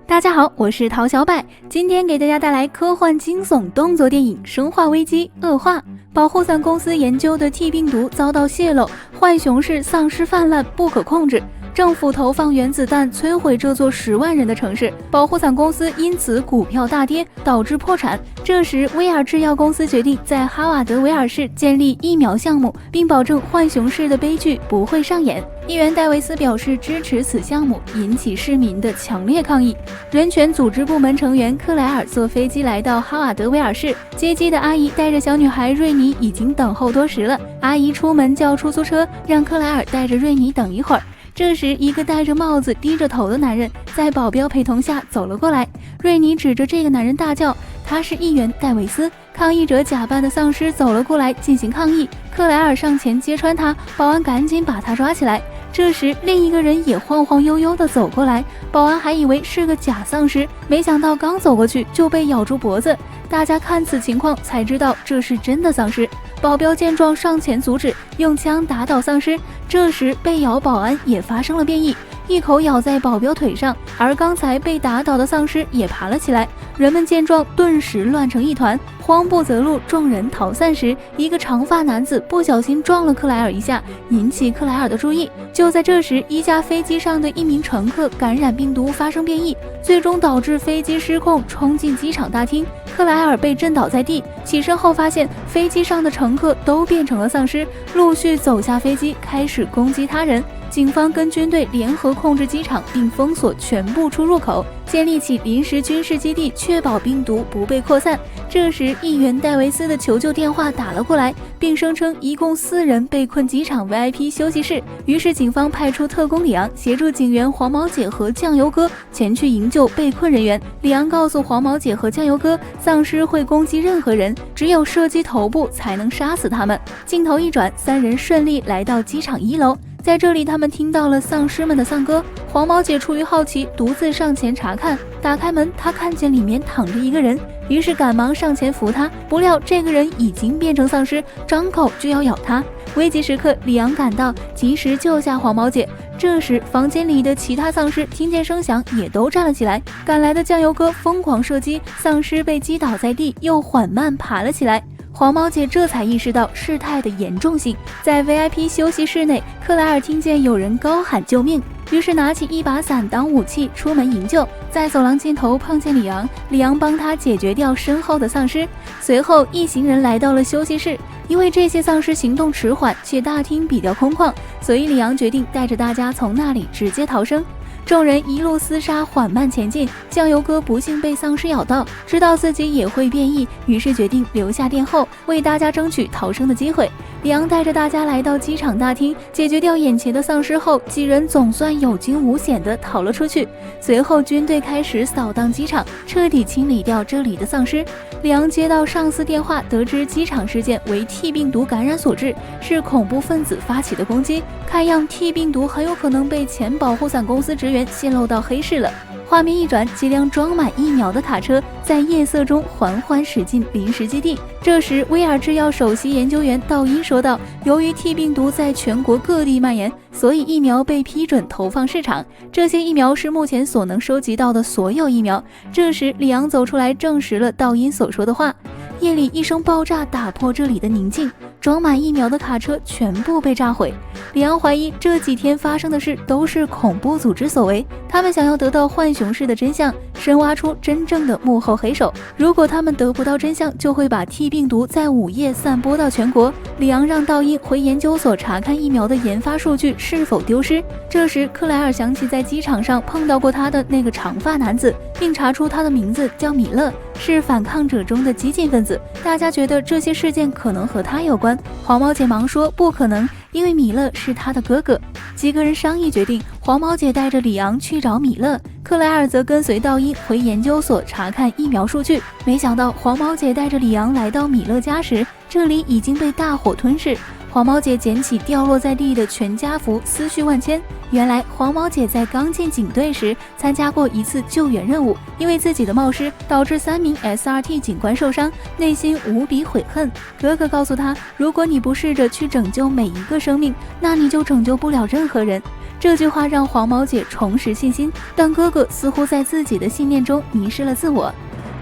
大家好，我是陶小柏，今天给大家带来科幻惊悚动作电影《生化危机：恶化》。保护伞公司研究的 T 病毒遭到泄露，浣熊市丧尸泛滥不可控制，政府投放原子弹摧毁这座10万人的城市，保护伞公司因此股票大跌，导致破产。这时，威尔制药公司决定在哈瓦德维尔市建立疫苗项目，并保证浣熊市的悲剧不会上演。议员戴维斯表示支持此项目，引起市民的强烈抗议。人权组织部门成员克莱尔坐飞机来到哈瓦德维尔市，接机的阿姨带着小女孩瑞妮已经等候多时了。阿姨出门叫出租车，让克莱尔带着瑞妮等一会儿。这时，一个戴着帽子、低着头的男人在保镖陪同下走了过来。瑞妮指着这个男人大叫：“他是议员戴维斯！”抗议者假扮的丧尸走了过来进行抗议，克莱尔上前揭穿他，保安赶紧把他抓起来。这时，另一个人也晃晃悠悠地走过来，保安还以为是个假丧尸，没想到刚走过去就被咬住脖子。大家看此情况才知道这是真的丧尸。保镖见状上前阻止，用枪打倒丧尸。这时，被咬保安也发生了变异，一口咬在保镖腿上，而刚才被打倒的丧尸也爬了起来。人们见状顿时乱成一团，慌不择路。众人逃散时，一个长发男子不小心撞了克莱尔一下，引起克莱尔的注意。就在这时，一架飞机上的一名乘客感染病毒发生变异，最终导致飞机失控冲进机场大厅。克莱尔被震倒在地，起身后发现飞机上的乘客都变成了丧尸，陆续走下飞机，开始攻击他人。警方跟军队联合控制机场，并封锁全部出入口，建立起临时军事基地，确保病毒不被扩散。这时，议员戴维斯的求救电话打了过来，并声称一共4人被困机场 VIP 休息室。于是，警方派出特工里昂协助警员黄毛姐和酱油哥前去营救被困人员。里昂告诉黄毛姐和酱油哥，丧尸会攻击任何人，只有射击头部才能杀死他们。镜头一转，3人顺利来到机场1楼。在这里，他们听到了丧尸们的丧歌。黄毛姐出于好奇，独自上前查看。打开门，她看见里面躺着一个人，于是赶忙上前扶他。不料这个人已经变成丧尸，张口就要咬他。危急时刻，里昂赶到，及时救下黄毛姐。这时，房间里的其他丧尸听见声响，也都站了起来。赶来的酱油哥疯狂射击，丧尸被击倒在地，又缓慢爬了起来。黄毛姐这才意识到事态的严重性。在 VIP 休息室内，克莱尔听见有人高喊救命，于是拿起一把伞当武器出门营救。在走廊尽头碰见里昂，里昂帮他解决掉身后的丧尸。随后，一行人来到了休息室。因为这些丧尸行动迟缓，且大厅比较空旷，所以里昂决定带着大家从那里直接逃生。众人一路厮杀，缓慢前进。酱油哥不幸被丧尸咬到，知道自己也会变异，于是决定留下殿后，为大家争取逃生的机会。里昂带着大家来到机场大厅，解决掉眼前的丧尸后，几人总算有惊无险地逃了出去。随后，军队开始扫荡机场，彻底清理掉这里的丧尸。里昂接到上司电话，得知机场事件为 T 病毒感染所致，是恐怖分子发起的攻击。看样 T 病毒很有可能被前保护伞公司职员泄露到黑市了。画面一转，几辆装满疫苗的卡车在夜色中缓缓驶进临时基地。这时，威尔制药首席研究员道因说道：“由于 T 病毒在全国各地蔓延，所以疫苗被批准投放市场。这些疫苗是目前所能收集到的所有疫苗。”这时，里昂走出来证实了道因所说的话。夜里一声爆炸打破这里的宁静，装满疫苗的卡车全部被炸毁。里昂怀疑这几天发生的事都是恐怖组织所为，他们想要得到浣熊市的真相，深挖出真正的幕后黑手。如果他们得不到真相，就会把 T 病毒在午夜散播到全国。里昂让道因回研究所查看疫苗的研发数据是否丢失。这时，克莱尔想起在机场上碰到过他的那个长发男子，并查出他的名字叫米勒，是反抗者中的激进分子。大家觉得这些事件可能和他有关。黄毛姐忙说不可能，因为米勒是他的哥哥。几个人商议决定，黄毛姐带着里昂去找米勒，克莱尔则跟随道因回研究所查看疫苗数据。没想到黄毛姐带着里昂来到米勒家时，这里已经被大火吞噬。黄毛姐捡起掉落在地的全家福，思绪万千。原来黄毛姐在刚进警队时参加过一次救援任务，因为自己的冒失导致3名 SRT 警官受伤，内心无比悔恨。哥哥告诉她，如果你不试着去拯救每一个生命，那你就拯救不了任何人。这句话让黄毛姐重拾信心，但哥哥似乎在自己的信念中迷失了自我。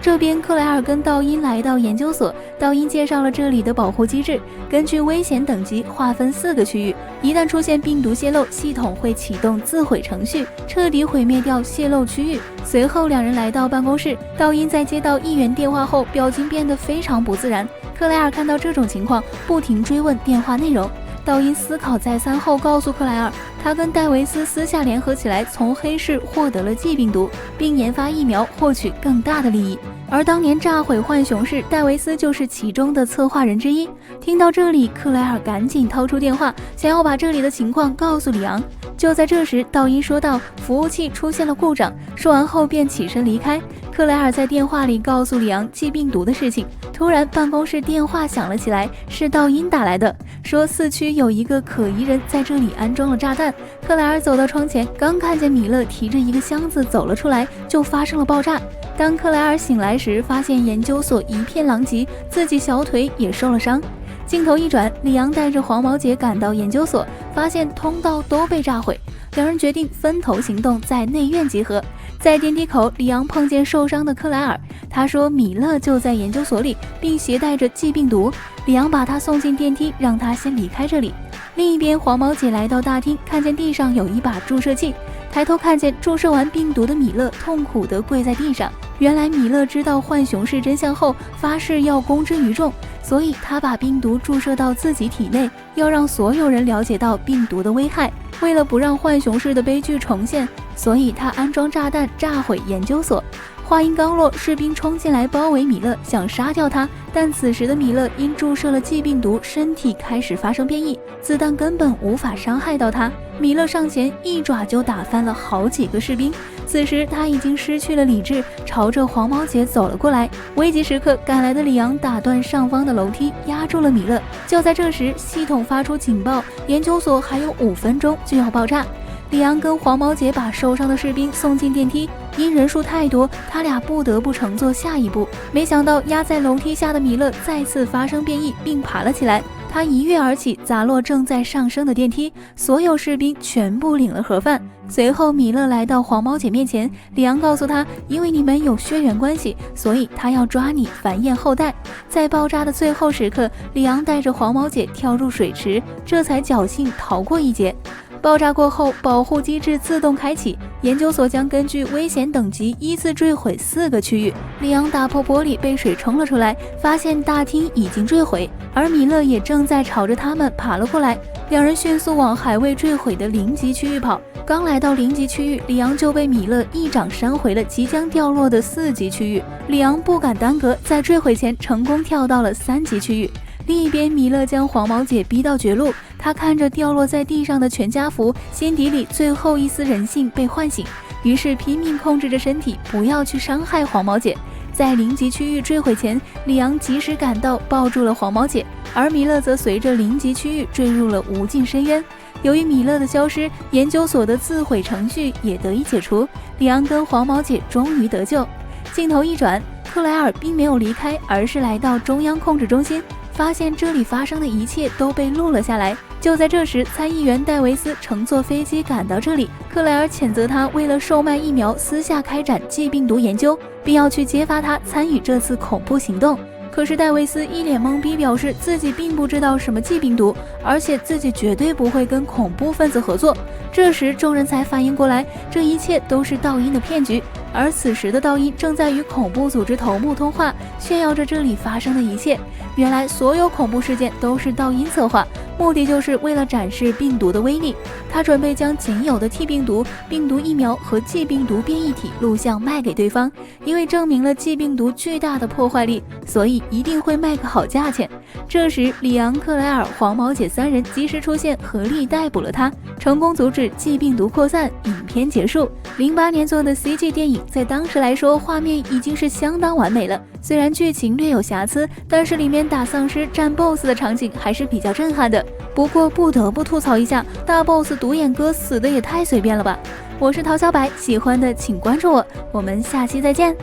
这边克莱尔跟道因来到研究所，道因介绍了这里的保护机制，根据危险等级划分4个区域，一旦出现病毒泄漏，系统会启动自毁程序，彻底毁灭掉泄漏区域。随后两人来到办公室，道因在接到议员电话后，表情变得非常不自然。克莱尔看到这种情况，不停追问电话内容。道因思考再三后告诉克莱尔，他跟戴维斯私下联合起来，从黑市获得了G病毒，并研发疫苗，获取更大的利益。而当年炸毁浣熊市，戴维斯就是其中的策划人之一。听到这里，克莱尔赶紧掏出电话，想要把这里的情况告诉里昂。就在这时，道因说道服务器出现了故障，说完后便起身离开。克莱尔在电话里告诉里昂G病毒的事情。突然办公室电话响了起来，是道因打来的，说4区有一个可疑人在这里安装了炸弹。克莱尔走到窗前，刚看见米勒提着一个箱子走了出来，就发生了爆炸。当克莱尔醒来时，发现研究所一片狼藉，自己小腿也受了伤。镜头一转，里昂带着黄毛姐赶到研究所，发现通道都被炸毁。两人决定分头行动，在内院集合。在电梯口，里昂碰见受伤的克莱尔，他说米勒就在研究所里，并携带着G病毒。里昂把他送进电梯，让他先离开这里。另一边，黄毛姐来到大厅，看见地上有一把注射器，抬头看见注射完病毒的米勒痛苦地跪在地上。原来米勒知道浣熊市真相后，发誓要公之于众，所以他把病毒注射到自己体内，要让所有人了解到病毒的危害。为了不让浣熊市的悲剧重现，所以他安装炸弹炸毁研究所。话音刚落，士兵冲进来包围米勒，想杀掉他，但此时的米勒因注射了G病毒，身体开始发生变异，子弹根本无法伤害到他。米勒上前一爪就打翻了好几个士兵，此时他已经失去了理智，朝着黄毛姐走了过来。危急时刻赶来的里昂打断上方的楼梯，压住了米勒。就在这时，系统发出警报，研究所还有5分钟就要爆炸。里昂跟黄毛姐把受伤的士兵送进电梯，因人数太多，他俩不得不乘坐下一步。没想到压在楼梯下的米勒再次发生变异，并爬了起来。他一跃而起，砸落正在上升的电梯，所有士兵全部领了盒饭。随后米勒来到黄毛姐面前，里昂告诉他，因为你们有血缘关系，所以他要抓你繁衍后代。在爆炸的最后时刻，里昂带着黄毛姐跳入水池，这才侥幸逃过一劫。爆炸过后，保护机制自动开启，研究所将根据危险等级依次坠毁4个区域。里昂打破玻璃被水冲了出来，发现大厅已经坠毁，而米勒也正在朝着他们爬了过来。两人迅速往还未坠毁的0级区域跑。刚来到0级区域，里昂就被米勒一掌扇回了即将掉落的4级区域。里昂不敢耽搁，在坠毁前成功跳到了3级区域。另一边，米勒将黄毛姐逼到绝路，他看着掉落在地上的全家福，心底里最后一丝人性被唤醒，于是拼命控制着身体，不要去伤害黄毛姐。在0级区域坠毁前，里昂及时赶到，抱住了黄毛姐，而米勒则随着0级区域坠入了无尽深渊。由于米勒的消失，研究所的自毁程序也得以解除，里昂跟黄毛姐终于得救。镜头一转，克莱尔并没有离开，而是来到中央控制中心，发现这里发生的一切都被录了下来。就在这时，参议员戴维斯乘坐飞机赶到这里，克莱尔谴责他为了售卖疫苗私下开展G病毒研究，并要去揭发他参与这次恐怖行动。可是戴维斯一脸懵逼，表示自己并不知道什么G病毒，而且自己绝对不会跟恐怖分子合作。这时众人才反应过来，这一切都是道因的骗局，而此时的道因正在与恐怖组织头目通话，炫耀着这里发生的一切。原来所有恐怖事件都是道因策划，目的就是为了展示病毒的威力。他准备将仅有的T病毒、病毒疫苗和G病毒变异体录像卖给对方，因为证明了G病毒巨大的破坏力，所以一定会卖个好价钱。这时里昂、克莱尔、黄毛姐3人及时出现，合力逮捕了他，成功阻止G病毒扩散。影片结束。08年做的 CG 电影，在当时来说画面已经是相当完美了，虽然剧情略有瑕疵，但是里面打丧尸战 BOSS 的场景还是比较震撼的。不过不得不吐槽一下，大 BOSS 独眼哥死的也太随便了吧。我是陶小白，喜欢的请关注我，我们下期再见。